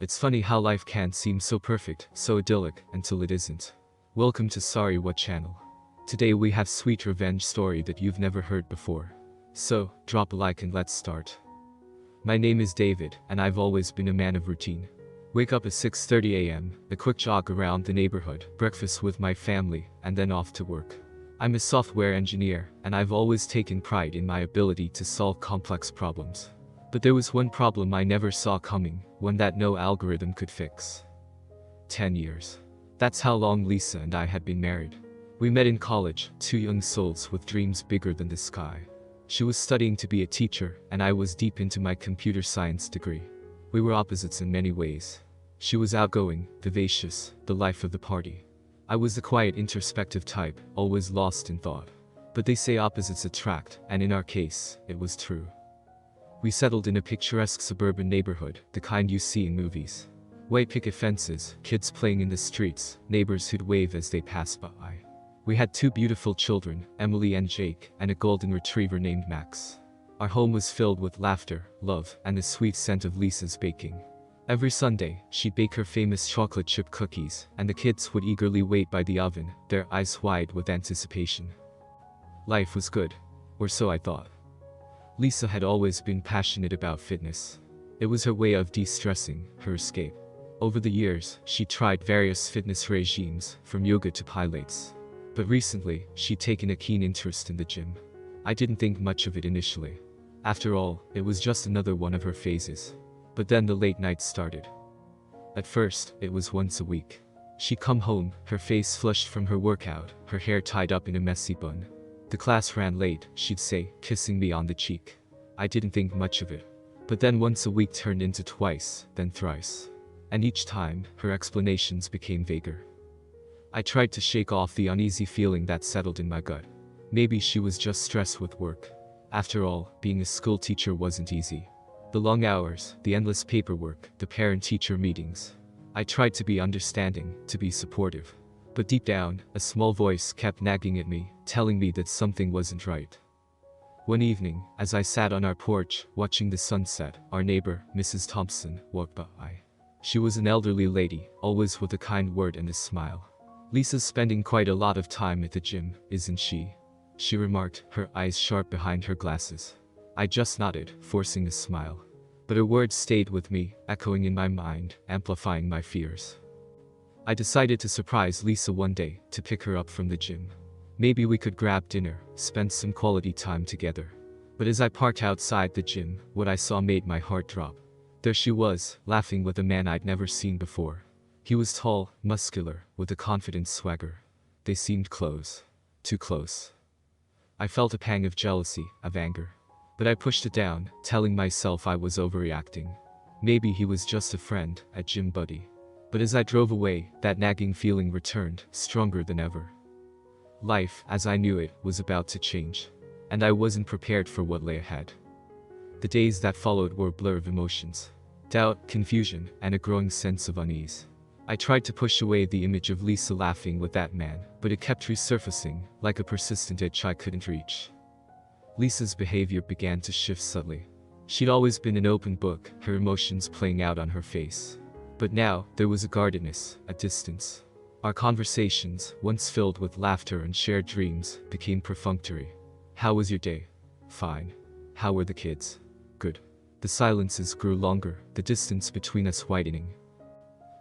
It's funny how life can seem so perfect, so idyllic, until it isn't. Welcome to Sorry What channel. Today we have sweet revenge story that you've never heard before. So, drop a like and let's start. My name is David, and I've always been a man of routine. Wake up at 6:30 a.m., a quick jog around the neighborhood, breakfast with my family, and then off to work. I'm a software engineer, and I've always taken pride in my ability to solve complex problems. But there was one problem I never saw coming, one that no algorithm could fix. 10 years. That's how long Lisa and I had been married. We met in college, two young souls with dreams bigger than the sky. She was studying to be a teacher, and I was deep into my computer science degree. We were opposites in many ways. She was outgoing, vivacious, the life of the party. I was the quiet, introspective type, always lost in thought. But they say opposites attract, and in our case, it was true. We settled in a picturesque suburban neighborhood, the kind you see in movies. White picket fences, kids playing in the streets, neighbors who'd wave as they passed by. We had two beautiful children, Emily and Jake, and a golden retriever named Max. Our home was filled with laughter, love, and the sweet scent of Lisa's baking. Every Sunday, she'd bake her famous chocolate chip cookies, and the kids would eagerly wait by the oven, their eyes wide with anticipation. Life was good. Or so I thought. Lisa had always been passionate about fitness. It was her way of de-stressing, her escape. Over the years, she tried various fitness regimes, from yoga to pilates. But recently, she'd taken a keen interest in the gym. I didn't think much of it initially. After all, it was just another one of her phases. But then the late nights started. At first, it was once a week. She'd come home, her face flushed from her workout, her hair tied up in a messy bun. The class ran late, she'd say, kissing me on the cheek. I didn't think much of it. But then once a week turned into twice, then thrice. And each time, her explanations became vaguer. I tried to shake off the uneasy feeling that settled in my gut. Maybe she was just stressed with work. After all, being a school teacher wasn't easy. The long hours, the endless paperwork, the parent-teacher meetings. I tried to be understanding, to be supportive. But deep down, a small voice kept nagging at me, telling me that something wasn't right. One evening, as I sat on our porch, watching the sunset, our neighbor, Mrs. Thompson, walked by. She was an elderly lady, always with a kind word and a smile. "Lisa's spending quite a lot of time at the gym, isn't she?" she remarked, her eyes sharp behind her glasses. I just nodded, forcing a smile. But her words stayed with me, echoing in my mind, amplifying my fears. I decided to surprise Lisa one day, to pick her up from the gym. Maybe we could grab dinner, spend some quality time together. But as I parked outside the gym, what I saw made my heart drop. There she was, laughing with a man I'd never seen before. He was tall, muscular, with a confident swagger. They seemed close. Too close. I felt a pang of jealousy, of anger. But I pushed it down, telling myself I was overreacting. Maybe he was just a friend, a gym buddy. But as I drove away, that nagging feeling returned, stronger than ever. Life, as I knew it, was about to change. And I wasn't prepared for what lay ahead. The days that followed were a blur of emotions. Doubt, confusion, and a growing sense of unease. I tried to push away the image of Lisa laughing with that man, but it kept resurfacing, like a persistent itch I couldn't reach. Lisa's behavior began to shift subtly. She'd always been an open book, her emotions playing out on her face. But now, there was a guardedness, a distance. Our conversations, once filled with laughter and shared dreams, became perfunctory. "How was your day?" "Fine." "How were the kids?" "Good." The silences grew longer, the distance between us widening.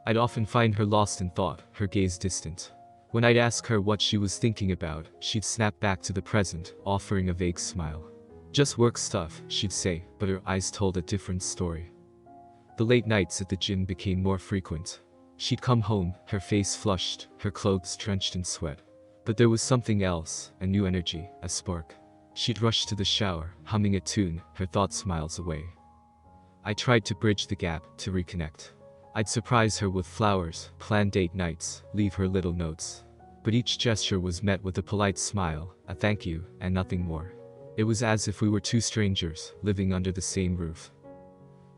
I'd often find her lost in thought, her gaze distant. When I'd ask her what she was thinking about, she'd snap back to the present, offering a vague smile. "Just work stuff," she'd say, but her eyes told a different story. The late nights at the gym became more frequent. She'd come home, her face flushed, her clothes drenched in sweat. But there was something else, a new energy, a spark. She'd rush to the shower, humming a tune, her thoughts miles away. I tried to bridge the gap, to reconnect. I'd surprise her with flowers, plan date nights, leave her little notes. But each gesture was met with a polite smile, a thank you, and nothing more. It was as if we were two strangers, living under the same roof.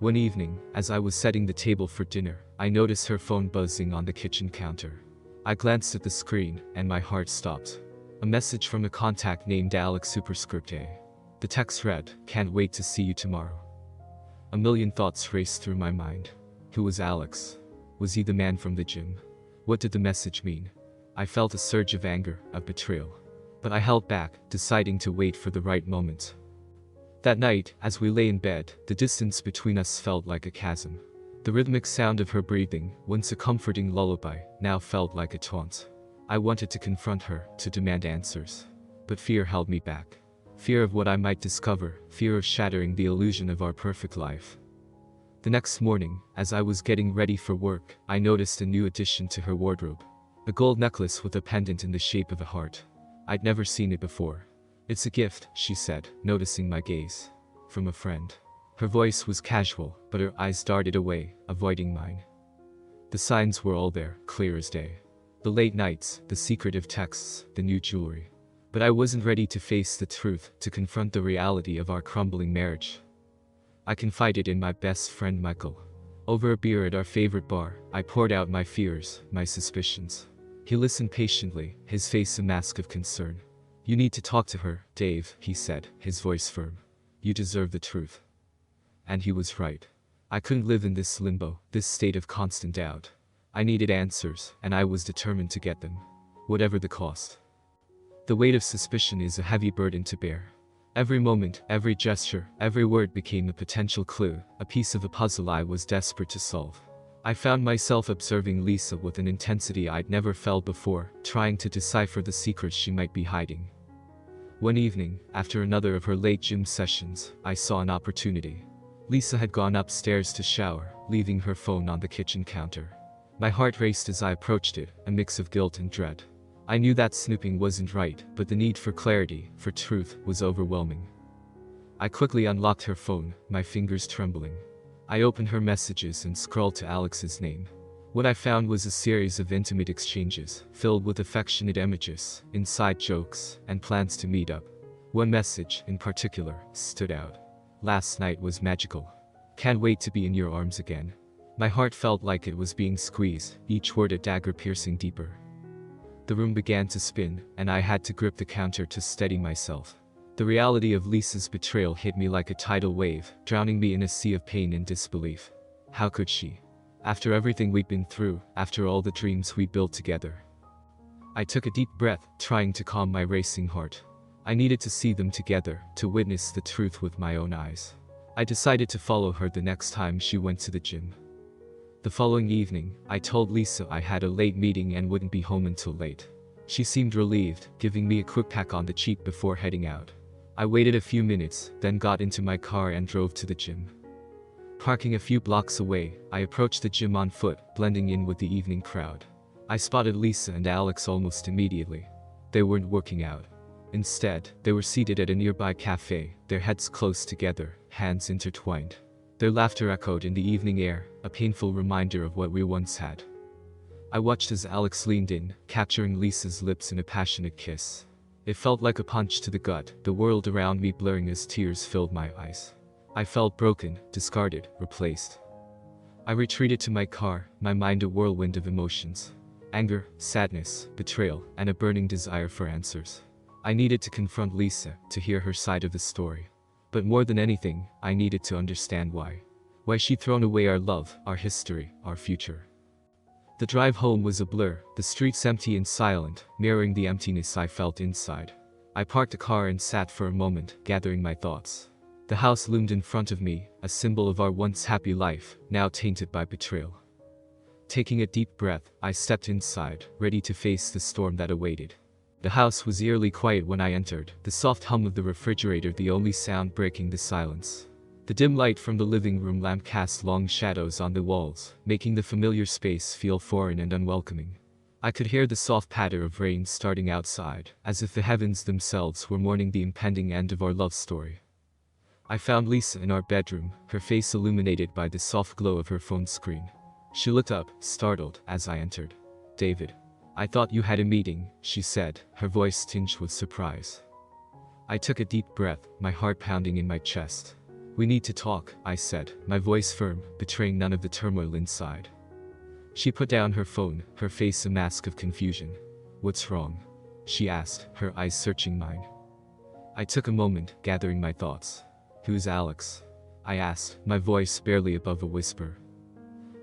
One evening, as I was setting the table for dinner, I noticed her phone buzzing on the kitchen counter. I glanced at the screen, and my heart stopped. A message from a contact named Alex superscript A. The text read, "Can't wait to see you tomorrow." A million thoughts raced through my mind. Who was Alex? Was he the man from the gym? What did the message mean? I felt a surge of anger, of betrayal. But I held back, deciding to wait for the right moment. That night, as we lay in bed, the distance between us felt like a chasm. The rhythmic sound of her breathing, once a comforting lullaby, now felt like a taunt. I wanted to confront her, to demand answers. But fear held me back. Fear of what I might discover, fear of shattering the illusion of our perfect life. The next morning, as I was getting ready for work, I noticed a new addition to her wardrobe. A gold necklace with a pendant in the shape of a heart. I'd never seen it before. "It's a gift," she said, noticing my gaze. "From a friend." Her voice was casual, but her eyes darted away, avoiding mine. The signs were all there, clear as day. The late nights, the secretive texts, the new jewelry. But I wasn't ready to face the truth, to confront the reality of our crumbling marriage. I confided in my best friend Michael. Over a beer at our favorite bar, I poured out my fears, my suspicions. He listened patiently, his face a mask of concern. "You need to talk to her, Dave," he said, his voice firm. "You deserve the truth." And he was right. I couldn't live in this limbo, this state of constant doubt. I needed answers, and I was determined to get them. Whatever the cost. The weight of suspicion is a heavy burden to bear. Every moment, every gesture, every word became a potential clue, a piece of a puzzle I was desperate to solve. I found myself observing Lisa with an intensity I'd never felt before, trying to decipher the secrets she might be hiding. One evening, after another of her late gym sessions, I saw an opportunity. Lisa had gone upstairs to shower, leaving her phone on the kitchen counter. My heart raced as I approached it, a mix of guilt and dread. I knew that snooping wasn't right, but the need for clarity, for truth, was overwhelming. I quickly unlocked her phone, my fingers trembling. I opened her messages and scrolled to Alex's name. What I found was a series of intimate exchanges, filled with affectionate images, inside jokes, and plans to meet up. One message, in particular, stood out. "Last night was magical. Can't wait to be in your arms again." My heart felt like it was being squeezed, each word a dagger piercing deeper. The room began to spin, and I had to grip the counter to steady myself. The reality of Lisa's betrayal hit me like a tidal wave, drowning me in a sea of pain and disbelief. How could she? After everything we'd been through, after all the dreams we built together. I took a deep breath, trying to calm my racing heart. I needed to see them together, to witness the truth with my own eyes. I decided to follow her the next time she went to the gym. The following evening, I told Lisa I had a late meeting and wouldn't be home until late. She seemed relieved, giving me a quick peck on the cheek before heading out. I waited a few minutes, then got into my car and drove to the gym. Parking a few blocks away, I approached the gym on foot, blending in with the evening crowd. I spotted Lisa and Alex almost immediately. They weren't working out. Instead, they were seated at a nearby cafe, their heads close together, hands intertwined. Their laughter echoed in the evening air, a painful reminder of what we once had. I watched as Alex leaned in, capturing Lisa's lips in a passionate kiss. It felt like a punch to the gut, the world around me blurring as tears filled my eyes. I felt broken, discarded, replaced. I retreated to my car, my mind a whirlwind of emotions. Anger, sadness, betrayal, and a burning desire for answers. I needed to confront Lisa, to hear her side of the story. But more than anything, I needed to understand why. Why she'd thrown away our love, our history, our future. The drive home was a blur, the streets empty and silent, mirroring the emptiness I felt inside. I parked the car and sat for a moment, gathering my thoughts. The house loomed in front of me, a symbol of our once happy life, now tainted by betrayal. Taking a deep breath, I stepped inside, ready to face the storm that awaited. The house was eerily quiet when I entered, the soft hum of the refrigerator the only sound breaking the silence. The dim light from the living room lamp cast long shadows on the walls, making the familiar space feel foreign and unwelcoming. I could hear the soft patter of rain starting outside, as if the heavens themselves were mourning the impending end of our love story. I found Lisa in our bedroom, her face illuminated by the soft glow of her phone screen. She looked up, startled, as I entered. "David, I thought you had a meeting," she said, her voice tinged with surprise. I took a deep breath, my heart pounding in my chest. "We need to talk," I said, my voice firm, betraying none of the turmoil inside. She put down her phone, her face a mask of confusion. "What's wrong?" she asked, her eyes searching mine. I took a moment, gathering my thoughts. "Who's Alex?" I asked, my voice barely above a whisper.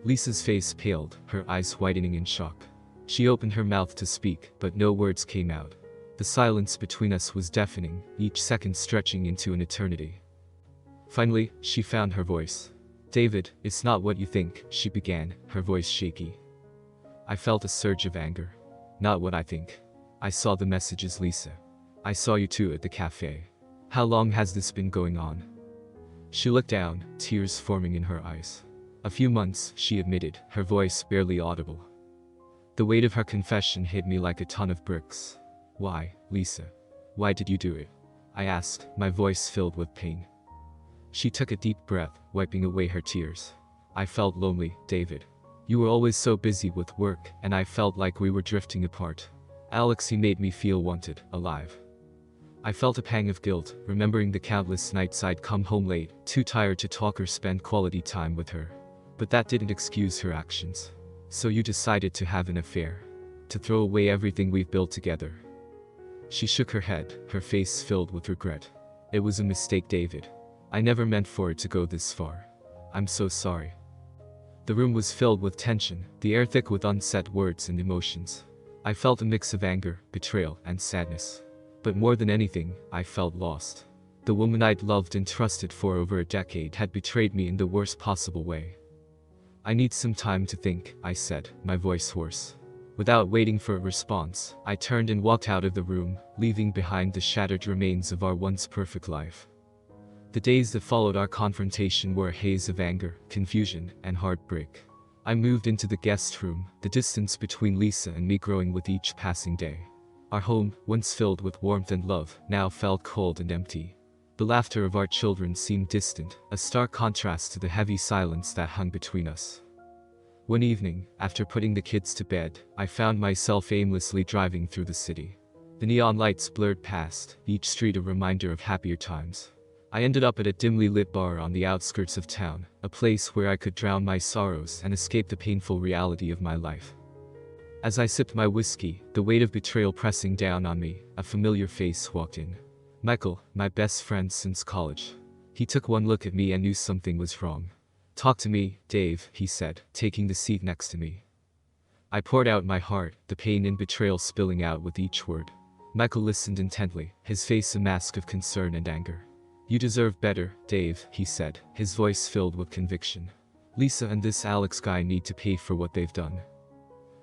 Lisa's face paled, her eyes widening in shock. She opened her mouth to speak, but no words came out. The silence between us was deafening, each second stretching into an eternity. Finally, she found her voice. "David, it's not what you think," she began, her voice shaky. I felt a surge of anger. "Not what I think. I saw the messages, Lisa. I saw you two at the cafe. How long has this been going on?" She looked down, tears forming in her eyes. "A few months," she admitted, her voice barely audible. The weight of her confession hit me like a ton of bricks. "Why, Lisa? Why did you do it?" I asked, my voice filled with pain. She took a deep breath, wiping away her tears. "I felt lonely, David. You were always so busy with work, and I felt like we were drifting apart. Alex, he made me feel wanted, alive." I felt a pang of guilt, remembering the countless nights I'd come home late, too tired to talk or spend quality time with her. But that didn't excuse her actions. "So you decided to have an affair? To throw away everything we've built together?" She shook her head, her face filled with regret. "It was a mistake, David. I never meant for it to go this far. I'm so sorry." The room was filled with tension, the air thick with unsaid words and emotions. I felt a mix of anger, betrayal, and sadness. But more than anything, I felt lost. The woman I'd loved and trusted for over a decade had betrayed me in the worst possible way. "I need some time to think," I said, my voice hoarse. Without waiting for a response, I turned and walked out of the room, leaving behind the shattered remains of our once perfect life. The days that followed our confrontation were a haze of anger, confusion, and heartbreak. I moved into the guest room, the distance between Lisa and me growing with each passing day. Our home, once filled with warmth and love, now felt cold and empty. The laughter of our children seemed distant, a stark contrast to the heavy silence that hung between us. One evening, after putting the kids to bed, I found myself aimlessly driving through the city. The neon lights blurred past, each street a reminder of happier times. I ended up at a dimly lit bar on the outskirts of town, a place where I could drown my sorrows and escape the painful reality of my life. As I sipped my whiskey, the weight of betrayal pressing down on me, a familiar face walked in. Michael, my best friend since college. He took one look at me and knew something was wrong. "Talk to me, Dave," he said, taking the seat next to me. I poured out my heart, the pain and betrayal spilling out with each word. Michael listened intently, his face a mask of concern and anger. "You deserve better, Dave," he said, his voice filled with conviction. "Lisa and this Alex guy need to pay for what they've done."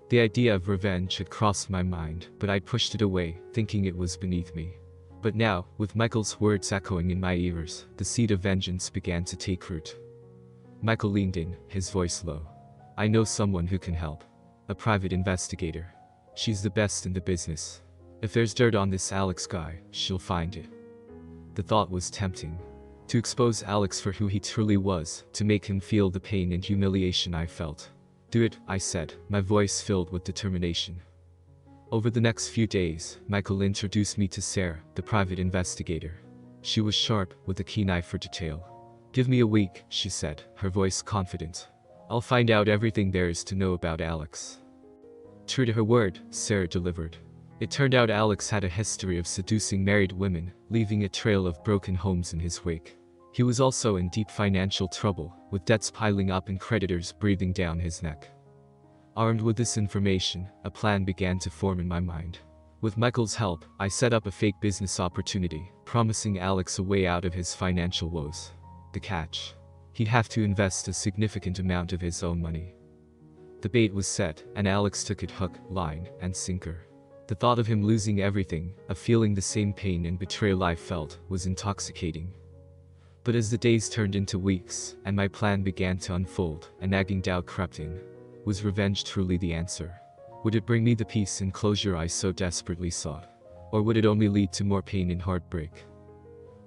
The idea of revenge had crossed my mind, but I pushed it away, thinking it was beneath me. But now, with Michael's words echoing in my ears, the seed of vengeance began to take root. Michael leaned in, his voice low. "I know someone who can help. A private investigator. She's the best in the business. If there's dirt on this Alex guy, she'll find it." The thought was tempting. To expose Alex for who he truly was, to make him feel the pain and humiliation I felt. "Do it," I said, my voice filled with determination. Over the next few days, Michael introduced me to Sarah, the private investigator. She was sharp, with a keen eye for detail. "Give me a week," she said, her voice confident. "I'll find out everything there is to know about Alex." True to her word, Sarah delivered. It turned out Alex had a history of seducing married women, leaving a trail of broken homes in his wake. He was also in deep financial trouble, with debts piling up and creditors breathing down his neck. Armed with this information, a plan began to form in my mind. With Michael's help, I set up a fake business opportunity, promising Alex a way out of his financial woes. The catch: he'd have to invest a significant amount of his own money. The bait was set, and Alex took it hook, line, and sinker. The thought of him losing everything, of feeling the same pain and betrayal I felt, was intoxicating. But as the days turned into weeks, and my plan began to unfold, a nagging doubt crept in. Was revenge truly the answer? Would it bring me the peace and closure I so desperately sought? Or would it only lead to more pain and heartbreak?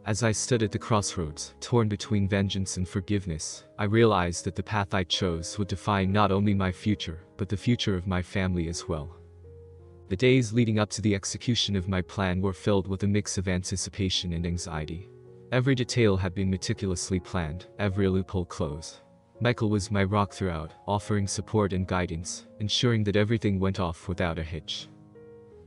As I stood at the crossroads, torn between vengeance and forgiveness, I realized that the path I chose would define not only my future, but the future of my family as well. The days leading up to the execution of my plan were filled with a mix of anticipation and anxiety. Every detail had been meticulously planned, every loophole closed. Michael was my rock throughout, offering support and guidance, ensuring that everything went off without a hitch.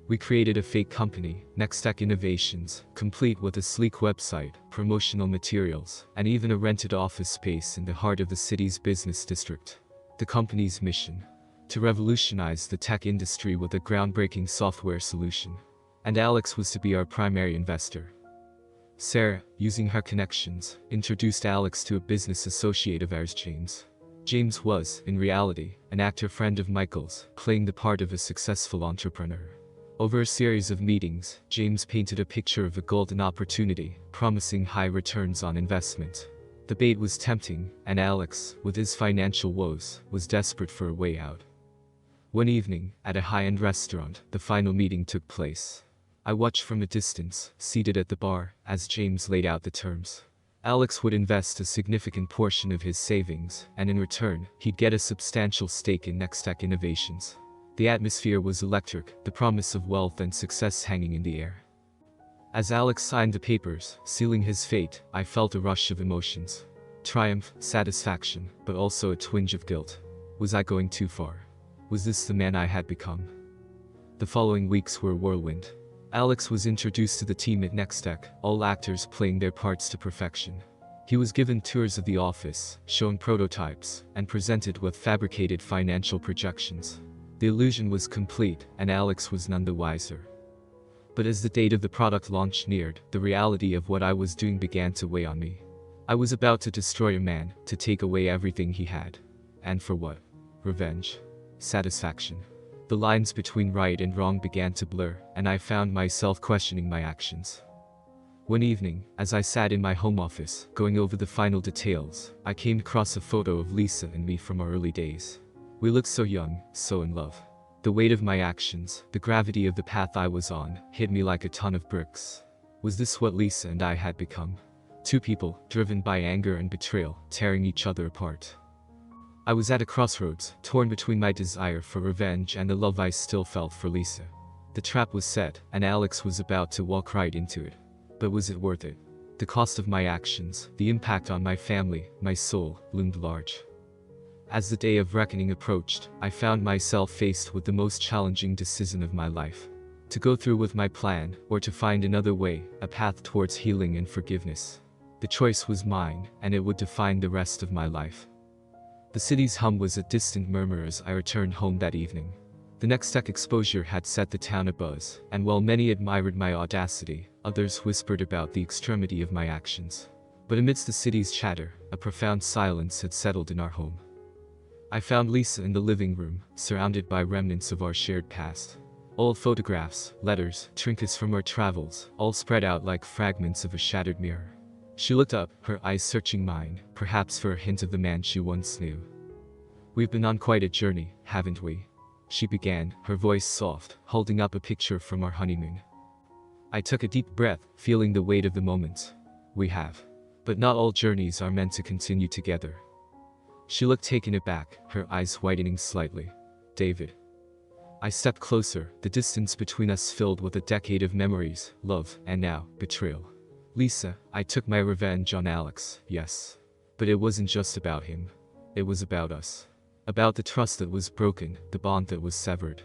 We created a fake company, Nextech Innovations, complete with a sleek website, promotional materials, and even a rented office space in the heart of the city's business district. The company's mission: to revolutionize the tech industry with a groundbreaking software solution. And Alex was to be our primary investor. Sarah, using her connections, introduced Alex to a business associate of ours, James. James was, in reality, an actor friend of Michael's, playing the part of a successful entrepreneur. Over a series of meetings, James painted a picture of a golden opportunity, promising high returns on investment. The bait was tempting, and Alex, with his financial woes, was desperate for a way out. One evening, at a high-end restaurant, the final meeting took place. I watched from a distance, seated at the bar, as James laid out the terms. Alex would invest a significant portion of his savings, and in return, he'd get a substantial stake in Nextech Innovations. The atmosphere was electric, the promise of wealth and success hanging in the air. As Alex signed the papers, sealing his fate, I felt a rush of emotions. Triumph, satisfaction, but also a twinge of guilt. Was I going too far? Was this the man I had become? The following weeks were a whirlwind. Alex was introduced to the team at Nextech, all actors playing their parts to perfection. He was given tours of the office, shown prototypes, and presented with fabricated financial projections. The illusion was complete, and Alex was none the wiser. But as the date of the product launch neared, the reality of what I was doing began to weigh on me. I was about to destroy a man, to take away everything he had. And for what? Revenge. Satisfaction. The lines between right and wrong began to blur, and I found myself questioning my actions. One evening, as I sat in my home office, going over the final details, I came across a photo of Lisa and me from our early days. We looked so young, so in love. The weight of my actions, the gravity of the path I was on, hit me like a ton of bricks. Was this what Lisa and I had become? Two people, driven by anger and betrayal, tearing each other apart. I was at a crossroads, torn between my desire for revenge and the love I still felt for Lisa. The trap was set, and Alex was about to walk right into it. But was it worth it? The cost of my actions, the impact on my family, my soul, loomed large. As the day of reckoning approached, I found myself faced with the most challenging decision of my life. To go through with my plan, or to find another way, a path towards healing and forgiveness. The choice was mine, and it would define the rest of my life. The city's hum was a distant murmur as I returned home that evening. The Nextech exposure had set the town abuzz, and while many admired my audacity, others whispered about the extremity of my actions. But amidst the city's chatter, a profound silence had settled in our home. I found Lisa in the living room, surrounded by remnants of our shared past. Old photographs, letters, trinkets from our travels, all spread out like fragments of a shattered mirror. She looked up, her eyes searching mine, perhaps for a hint of the man she once knew. "We've been on quite a journey, haven't we?" she began, her voice soft, holding up a picture from our honeymoon. I took a deep breath, feeling the weight of the moment. "We have. But not all journeys are meant to continue together." She looked taken aback, her eyes whitening slightly. "David." I stepped closer, the distance between us filled with a decade of memories, love, and now, betrayal. "Lisa, I took my revenge on Alex, yes. But it wasn't just about him. It was about us. About the trust that was broken, the bond that was severed."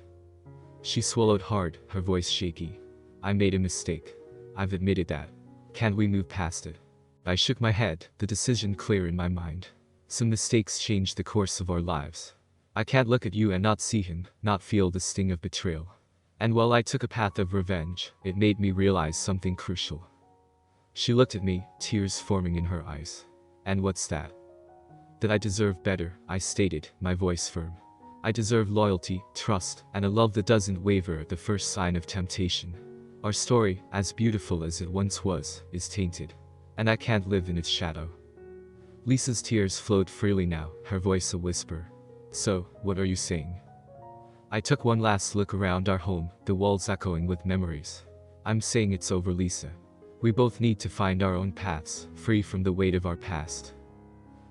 She swallowed hard, her voice shaky. "I made a mistake. I've admitted that. Can't we move past it?" I shook my head, the decision clear in my mind. Some mistakes changed the course of our lives. I can't look at you and not see him, not feel the sting of betrayal. And while I took a path of revenge, it made me realize something crucial. She looked at me, tears forming in her eyes. "And what's that?" "That I deserve better," I stated, my voice firm. "I deserve loyalty, trust, and a love that doesn't waver at the first sign of temptation. Our story, as beautiful as it once was, is tainted. And I can't live in its shadow." Lisa's tears flowed freely now, her voice a whisper. "So, what are you saying?" I took one last look around our home, the walls echoing with memories. "I'm saying it's over, Lisa. We both need to find our own paths, free from the weight of our past."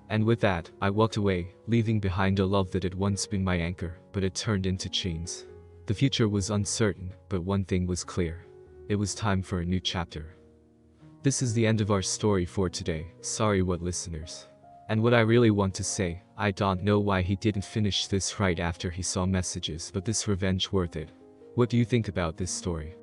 And with that, I walked away, leaving behind a love that had once been my anchor, but had turned into chains. The future was uncertain, but one thing was clear. It was time for a new chapter. This is the end of our story for today. Sorry what listeners. And what I really want to say, I don't know why he didn't finish this right after he saw messages, but this revenge worth it. What do you think about this story?